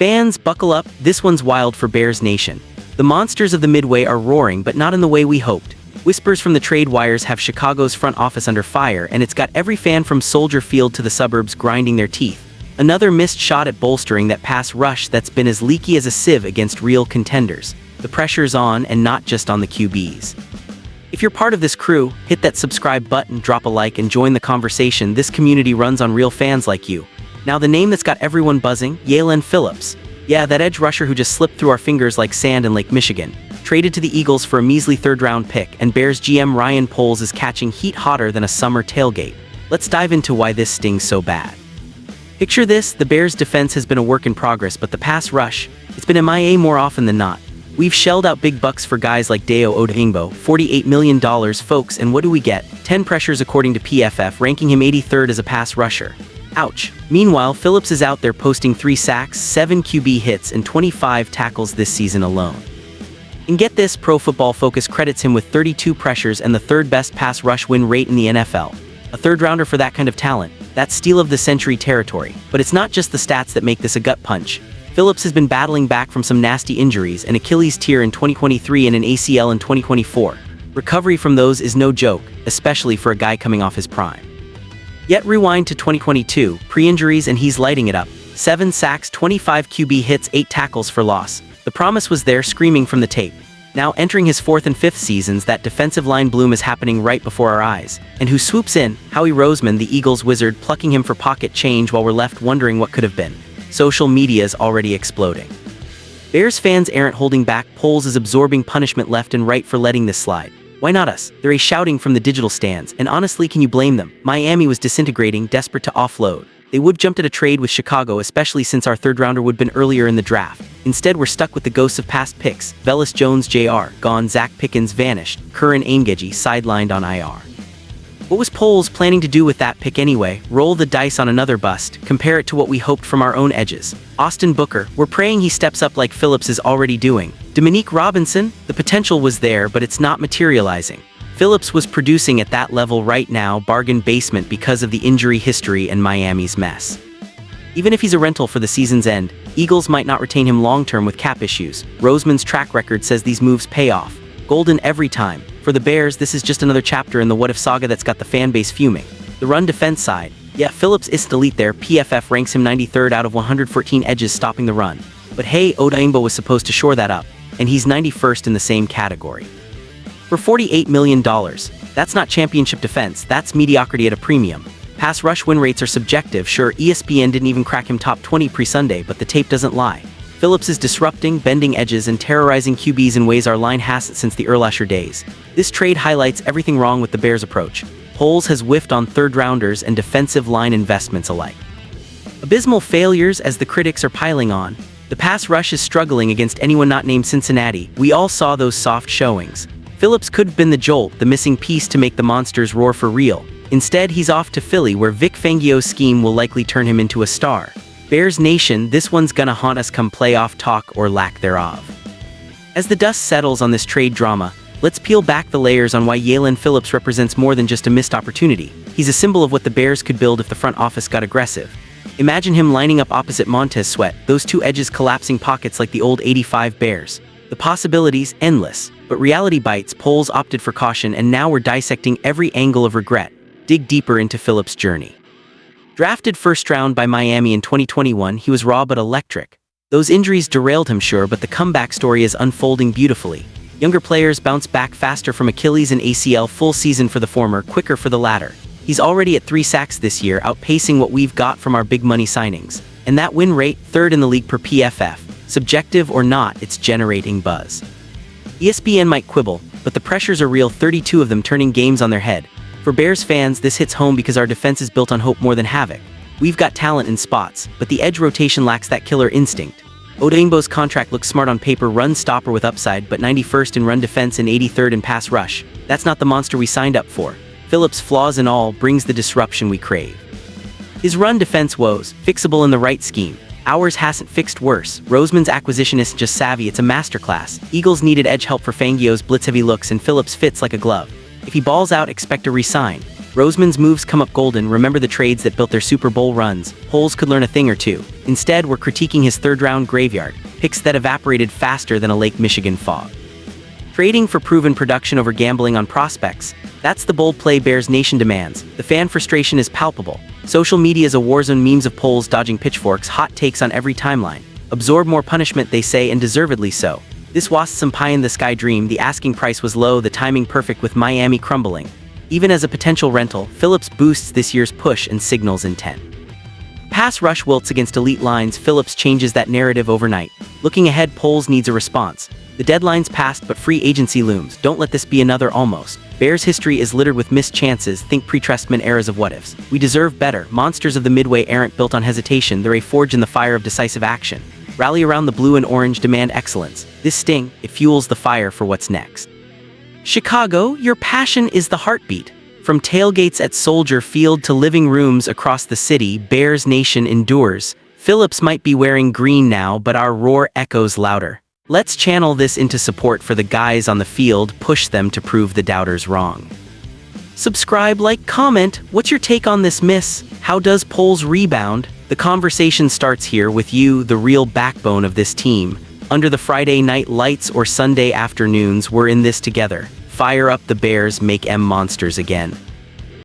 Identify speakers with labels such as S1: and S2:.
S1: Fans, buckle up, this one's wild for Bears Nation. The monsters of the Midway are roaring, but not in the way we hoped. Whispers from the trade wires have Chicago's front office under fire, and it's got every fan from Soldier Field to the suburbs grinding their teeth. Another missed shot at bolstering that pass rush that's been as leaky as a sieve against real contenders. The pressure's on, and not just on the QBs. If you're part of this crew, hit that subscribe button, drop a like, and join the conversation. This community runs on real fans like you. Now the name that's got everyone buzzing, Jalen Phillips. Yeah, that edge rusher who just slipped through our fingers like sand in Lake Michigan. Traded to the Eagles for a measly third-round pick, and Bears GM Ryan Poles is catching heat hotter than a summer tailgate. Let's dive into why this stings so bad. Picture this, the Bears' defense has been a work in progress, but the pass rush, it's been MIA more often than not. We've shelled out big bucks for guys like Dayo Odeyingbo, $48 million, folks, and what do we get? 10 pressures according to PFF, ranking him 83rd as a pass rusher. Ouch. Meanwhile, Phillips is out there posting 3 sacks, 7 QB hits, and 25 tackles this season alone. And get this, Pro Football Focus credits him with 32 pressures and the third-best pass rush win rate in the NFL. A third-rounder for that kind of talent. That's steal of the century territory. But it's not just the stats that make this a gut punch. Phillips has been battling back from some nasty injuries, an Achilles tear in 2023 and an ACL in 2024. Recovery from those is no joke, especially for a guy coming off his prime. Yet rewind to 2022, pre-injuries, and he's lighting it up. 7 sacks, 25 QB hits, 8 tackles for loss. The promise was there, screaming from the tape. Now entering his 4th and 5th seasons, that defensive line bloom is happening right before our eyes. And who swoops in? Howie Roseman, the Eagles wizard, plucking him for pocket change while we're left wondering what could have been. Social media's already exploding. Bears fans aren't holding back. Poles is absorbing punishment left and right for letting this slide. Why not us? They're shouting from the digital stands, and honestly, can you blame them? Miami was disintegrating, desperate to offload. They would have jumped at a trade with Chicago, especially since our third-rounder would have been earlier in the draft. Instead, we're stuck with the ghosts of past picks. Velus Jones Jr. gone, Zach Pickens vanished, Curran Aimgeji sidelined on IR. What was Poles planning to do with that pick anyway? Roll the dice on another bust, compare it to what we hoped from our own edges. Austin Booker, we're praying he steps up like Phillips is already doing. Dominique Robinson, the potential was there, but it's not materializing. Phillips was producing at that level right now, bargain basement because of the injury history and Miami's mess. Even if he's a rental for the season's end, Eagles might not retain him long-term with cap issues. Roseman's track record says these moves pay off. Golden every time. For the Bears, this is just another chapter in the what-if saga that's got the fan base fuming. The run defense side. Yeah, Phillips is elite there. PFF ranks him 93rd out of 114 edges stopping the run. But hey, Odeyingbo was supposed to shore that up, and he's 91st in the same category. For $48 million, that's not championship defense, that's mediocrity at a premium. Pass rush win rates are subjective. Sure, ESPN didn't even crack him top 20 pre-Sunday, but the tape doesn't lie. Phillips is disrupting, bending edges, and terrorizing QBs in ways our line hasn't since the Urlacher days. This trade highlights everything wrong with the Bears' approach. Poles has whiffed on third-rounders and defensive line investments alike. Abysmal failures as the critics are piling on. The pass rush is struggling against anyone not named Cincinnati. We all saw those soft showings. Phillips could have been the jolt, the missing piece to make the monsters roar for real. Instead, he's off to Philly, where Vic Fangio's scheme will likely turn him into a star. Bears Nation, this one's gonna haunt us come playoff talk or lack thereof. As the dust settles on this trade drama, let's peel back the layers on why Jalen Phillips represents more than just a missed opportunity. He's a symbol of what the Bears could build if the front office got aggressive. Imagine him lining up opposite Montez Sweat, those two edges collapsing pockets like the old '85 Bears. The possibilities, endless. But reality bites. Poles opted for caution, and now we're dissecting every angle of regret. Dig deeper into Phillips' journey. Drafted first round by Miami in 2021, he was raw but electric. Those injuries derailed him, sure, but the comeback story is unfolding beautifully. Younger players bounce back faster from Achilles and ACL, full season for the former, quicker for the latter. He's already at 3 sacks this year, outpacing what we've got from our big money signings. And that win rate, 3rd in the league per PFF. Subjective or not, it's generating buzz. ESPN might quibble, but the pressures are real, 32 of them turning games on their head. For Bears fans, this hits home because our defense is built on hope more than havoc. We've got talent in spots, but the edge rotation lacks that killer instinct. Odeyingbo's contract looks smart on paper, run stopper with upside, but 91st in run defense and 83rd in pass rush. That's not the monster we signed up for. Phillips, flaws and all, brings the disruption we crave. His run defense woes, fixable in the right scheme. Ours hasn't fixed worse. Roseman's acquisition isn't just savvy, it's a masterclass. Eagles needed edge help for Fangio's blitz-heavy looks, and Phillips fits like a glove. If he balls out, expect a re-sign. Roseman's moves come up golden. Remember the trades that built their Super Bowl runs. Polls could learn a thing or two. Instead, we're critiquing his third-round graveyard, picks that evaporated faster than a Lake Michigan fog. Trading for proven production over gambling on prospects. That's the bold play Bears Nation demands. The fan frustration is palpable. Social media is a war zone. Memes of polls dodging pitchforks, hot takes on every timeline. Absorb more punishment, they say, and deservedly so. This was some pie-in-the-sky dream. The asking price was low, the timing perfect with Miami crumbling. Even as a potential rental, Phillips boosts this year's push and signals intent. Pass rush wilts against elite lines. Phillips changes that narrative overnight. Looking ahead, polls needs a response. The deadline's passed, but free agency looms. Don't let this be another almost. Bears history is littered with missed chances. Think pre-Trestman eras of what-ifs. We deserve better. Monsters of the Midway aren't built on hesitation. They're a forge in the fire of decisive action. Rally around the blue and orange, demand excellence. This sting, it fuels the fire for what's next. Chicago, your passion is the heartbeat. From tailgates at Soldier Field to living rooms across the city, Bears Nation endures. Phillips might be wearing green now, but our roar echoes louder. Let's channel this into support for the guys on the field, push them to prove the doubters wrong. Subscribe, like, comment. What's your take on this miss? How does polls rebound? The conversation starts here with you, the real backbone of this team. Under the Friday night lights or Sunday afternoons, we're in this together. Fire up the Bears, make M monsters again.